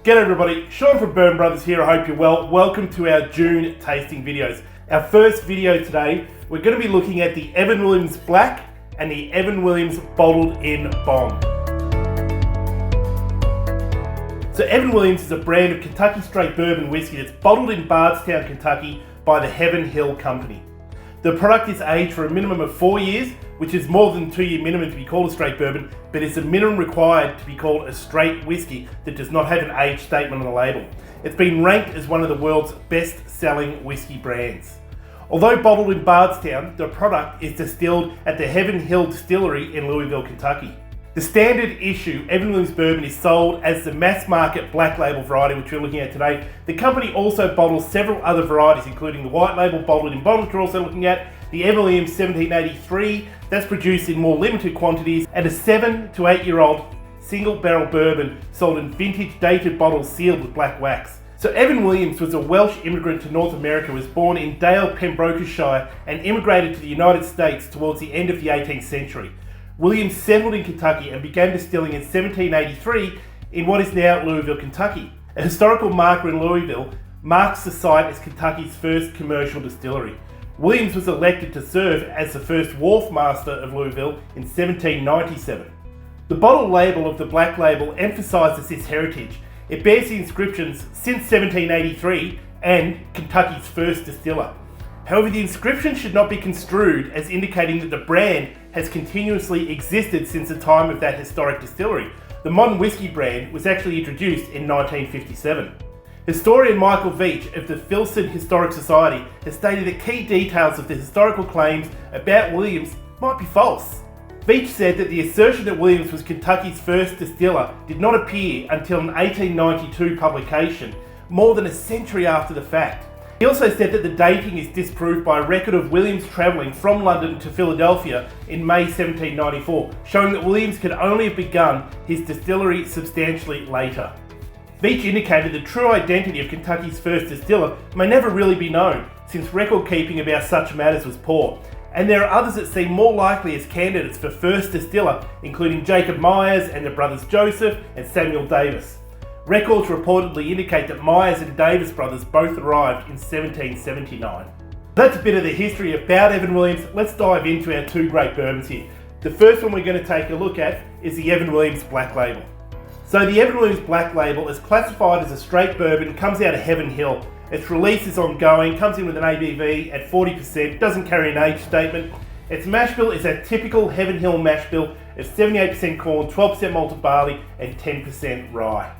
G'day everybody, Sean from Bourbon Brothers here, I hope you're well. Welcome to our June tasting videos. Our first video today, we're going to be looking at the Evan Williams Black and the Evan Williams Bottled in Bond. So Evan Williams is a brand of Kentucky straight bourbon whiskey that's bottled in Bardstown, Kentucky by the Heaven Hill Company. The product is aged for a minimum of 4 years, which is more than 2-year minimum to be called a straight bourbon, but is the minimum required to be called a straight whiskey that does not have an age statement on the label. It's been ranked as one of the world's best-selling whiskey brands. Although bottled in Bardstown, the product is distilled at the Evan Hill Distillery in Louisville, Kentucky. The standard issue Evan Williams bourbon is sold as the mass market black label variety, which we're looking at today. The company also bottles several other varieties, including the white label bottled in bond, which we're also looking at, the Evan Williams 1783, that's produced in more limited quantities, and a 7 to 8 year old single barrel bourbon sold in vintage dated bottles sealed with black wax. So Evan Williams was a Welsh immigrant to North America, was born in Dale, Pembrokeshire, and immigrated to the United States towards the end of the 18th century. Williams settled in Kentucky and began distilling in 1783 in what is now Louisville, Kentucky. A historical marker in Louisville marks the site as Kentucky's first commercial distillery. Williams was elected to serve as the first wharf master of Louisville in 1797. The bottle label of the black label emphasises its heritage. It bears the inscriptions "Since 1783" and "Kentucky's first distiller." However, the inscription should not be construed as indicating that the brand has continuously existed since the time of that historic distillery. The modern whiskey brand was actually introduced in 1957. Historian Michael Veach of the Filson Historic Society has stated that key details of the historical claims about Williams might be false. Veach said that the assertion that Williams was Kentucky's first distiller did not appear until an 1892 publication, more than a century after the fact. He also said that the dating is disproved by a record of Williams travelling from London to Philadelphia in May 1794, showing that Williams could only have begun his distillery substantially later. Veach indicated the true identity of Kentucky's first distiller may never really be known, since record keeping about such matters was poor, and there are others that seem more likely as candidates for first distiller, including Jacob Myers and the brothers Joseph and Samuel Davis. Records reportedly indicate that Myers and Davis brothers both arrived in 1779. That's a bit of the history about Evan Williams. Let's dive into our two great bourbons here. The first one we're going to take a look at is the Evan Williams Black Label. So the Evan Williams Black Label is classified as a straight bourbon, comes out of Heaven Hill. Its release is ongoing, comes in with an ABV at 40%, doesn't carry an age statement. Its mash bill is a typical Heaven Hill mash bill of 78% corn, 12% malted barley and 10% rye.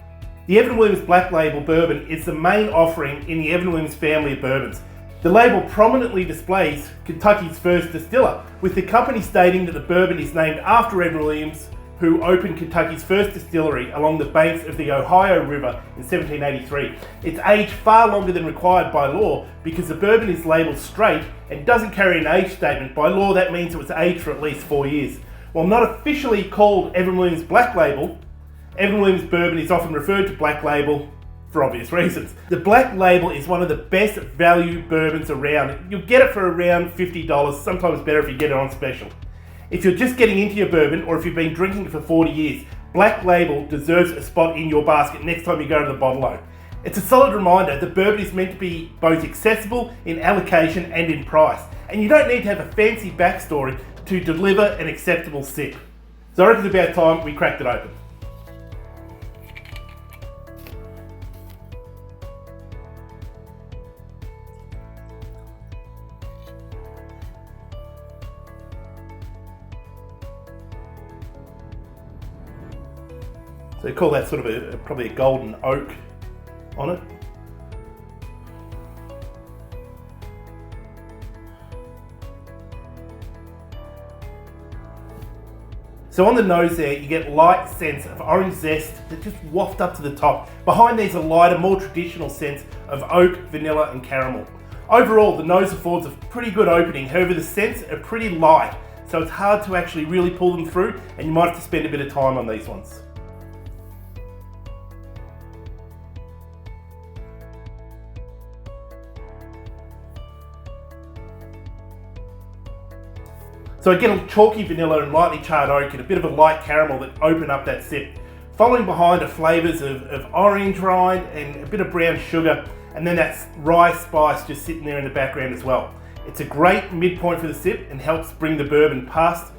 The Evan Williams Black Label bourbon is the main offering in the Evan Williams family of bourbons. The label prominently displays Kentucky's first distiller, with the company stating that the bourbon is named after Evan Williams, who opened Kentucky's first distillery along the banks of the Ohio River in 1783. It's aged far longer than required by law because the bourbon is labelled straight and doesn't carry an age statement. By law, that means it was aged for at least 4 years. While not officially called Evan Williams Black Label, Evan Williams bourbon is often referred to Black Label for obvious reasons. The Black Label is one of the best value bourbons around. You'll get it for around $50, sometimes better if you get it on special. If you're just getting into your bourbon or if you've been drinking it for 40 years, Black Label deserves a spot in your basket next time you go to the bottle-o. It's a solid reminder that bourbon is meant to be both accessible in allocation and in price, and you don't need to have a fancy backstory to deliver an acceptable sip. So I reckon it's about time we cracked it open. So they call that sort of probably a golden oak on it. So on the nose there, you get light sense of orange zest that just waft up to the top. Behind these, a lighter, more traditional sense of oak, vanilla and caramel. Overall, the nose affords a pretty good opening. However, the scents are pretty light, so it's hard to actually really pull them through, and you might have to spend a bit of time on these ones. So I get a chalky vanilla and lightly charred oak and a bit of a light caramel that open up that sip. Following behind are flavours of orange rind and a bit of brown sugar, and then that rye spice just sitting there in the background as well. It's a great midpoint for the sip and helps bring the bourbon past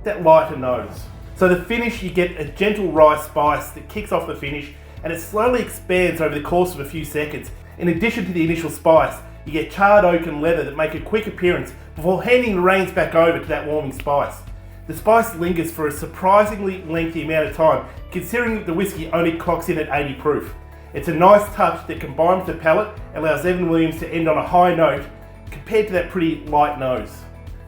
that lighter nose. So the finish, you get a gentle rye spice that kicks off the finish, and it slowly expands over the course of a few seconds. In addition to the initial spice, you get charred oak and leather that make a quick appearance before handing the reins back over to that warming spice. The spice lingers for a surprisingly lengthy amount of time, considering that the whiskey only clocks in at 80 proof. It's a nice touch that, combined with the palate, allows Evan Williams to end on a high note compared to that pretty light nose.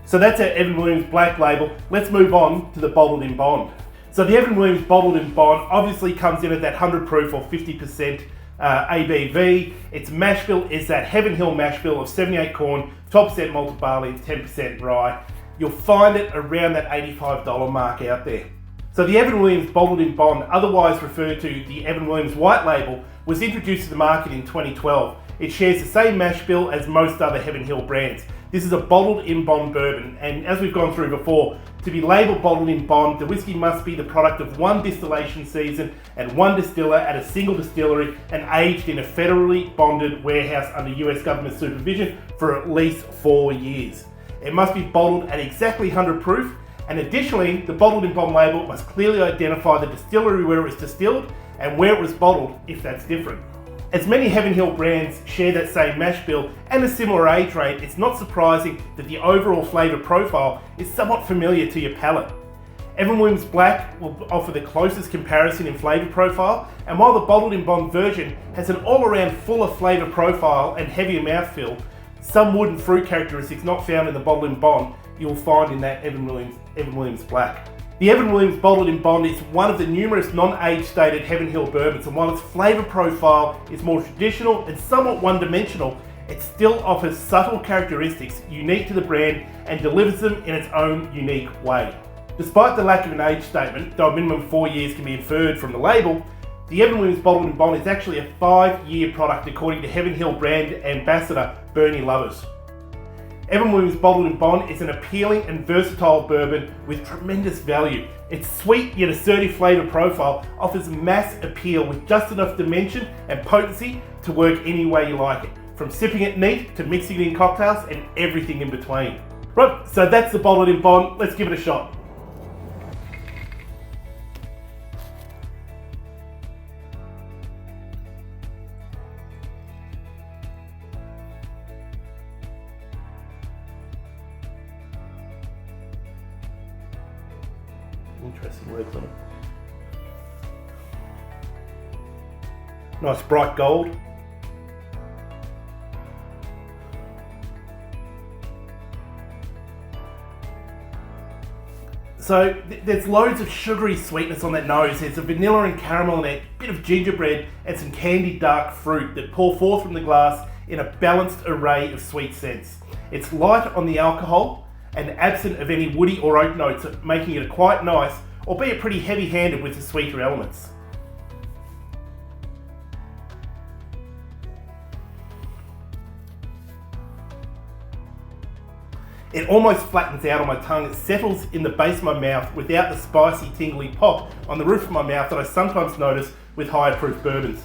So that's our Evan Williams Black Label. Let's move on to the Bottled in Bond. So the Evan Williams Bottled in Bond obviously comes in at that 100 proof or 50% ABV. Its mash bill is that Heaven Hill mash bill of 78 corn, 12% malted barley, 10% rye. You'll find it around that $85 mark out there. So the Evan Williams Bottled in Bond, otherwise referred to the Evan Williams White Label, was introduced to the market in 2012. It shares the same mash bill as most other Heaven Hill brands. This is a bottled in bond bourbon, and as we've gone through before, to be labelled bottled in bond, the whiskey must be the product of one distillation season and one distiller at a single distillery and aged in a federally bonded warehouse under US government supervision for at least 4 years. It must be bottled at exactly 100 proof, and additionally, the bottled in bond label must clearly identify the distillery where it was distilled and where it was bottled if that's different. As many Heaven Hill brands share that same mash bill and a similar age rate, it's not surprising that the overall flavour profile is somewhat familiar to your palate. Evan Williams Black will offer the closest comparison in flavour profile, and while the bottled in bond version has an all-around fuller flavour profile and heavier mouthfeel, some wood and fruit characteristics not found in the bottled in bond you'll find in that Evan Williams Black. The Evan Williams Bottled in Bond is one of the numerous non-age stated Heaven Hill bourbons, and while its flavour profile is more traditional and somewhat one-dimensional, it still offers subtle characteristics unique to the brand and delivers them in its own unique way. Despite the lack of an age statement, though a minimum of 4 years can be inferred from the label, the Evan Williams Bottled in Bond is actually a 5-year product according to Heaven Hill brand ambassador Bernie Lovers. Evan Williams Bottled in Bond is an appealing and versatile bourbon with tremendous value. Its sweet yet assertive flavour profile offers mass appeal with just enough dimension and potency to work any way you like it, from sipping it neat to mixing it in cocktails and everything in between. Right, so that's the Bottled in Bond. Let's give it a shot. Interesting words on it. Nice bright gold. So there's loads of sugary sweetness on that nose. There's a vanilla and caramel in it, a bit of gingerbread and some candied dark fruit that pour forth from the glass in a balanced array of sweet scents. It's light on the alcohol and absent of any woody or oak notes, making it quite nice, albeit pretty heavy-handed with the sweeter elements. It almost flattens out on my tongue. It settles in the base of my mouth without the spicy, tingly pop on the roof of my mouth that I sometimes notice with higher proof bourbons.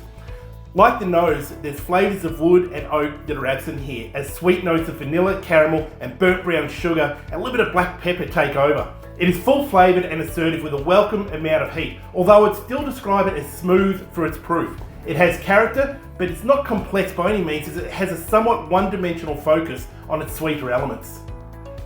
Like the nose, there's flavours of wood and oak that are absent here, as sweet notes of vanilla, caramel and burnt brown sugar and a little bit of black pepper take over. It is full flavoured and assertive with a welcome amount of heat, although I'd still describe it as smooth for its proof. It has character, but it's not complex by any means, as it has a somewhat one-dimensional focus on its sweeter elements.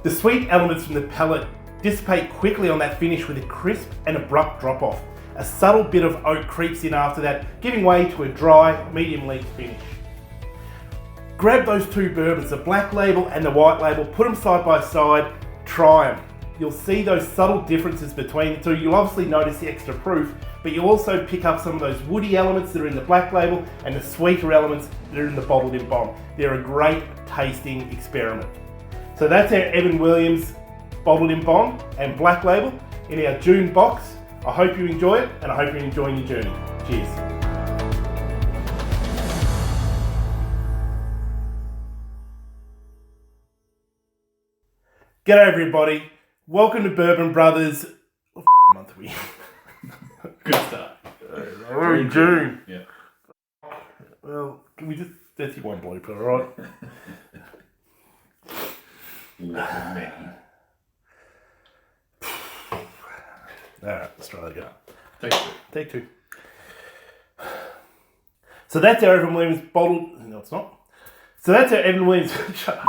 The sweet elements from the palate dissipate quickly on that finish with a crisp and abrupt drop-off. A subtle bit of oak creeps in after that, giving way to a dry, medium-leaf finish. Grab those two bourbons, the Black Label and the White Label, put them side by side, try them. You'll see those subtle differences between the two. You'll obviously notice the extra proof, but you'll also pick up some of those woody elements that are in the Black Label and the sweeter elements that are in the Bottled in Bond. They're a great tasting experiment. So that's our Evan Williams Bottled in Bond and Black Label in our June box. I hope you enjoy it, and I hope you're enjoying your journey. Cheers. G'day everybody. Welcome to Bourbon Brothers. Month we. Good start. Oh, June. Yeah. Well, can we just... That's your one blooper, alright? One of many. Alright, let's try that again. Take two. Take 2. So that's our Evan Williams bottled... No, it's not. So that's our Evan Williams... Shut up.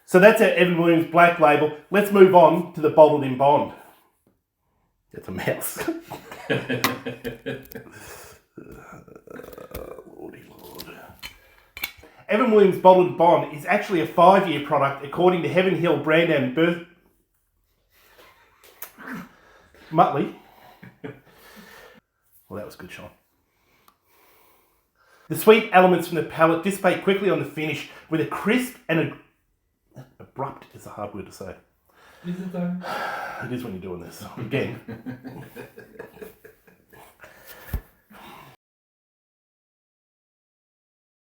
So that's our Evan Williams black label. Let's move on to the bottled in bond. That's a mouse. Lordy Lord. Evan Williams bottled in bond is actually a 5-year product according to Heaven Hill brand and birth... Muttley. Well, that was good, Sean. The sweet elements from the palate dissipate quickly on the finish with a crisp and abrupt is a hard word to say. Is it though? It is when you're doing this. Again.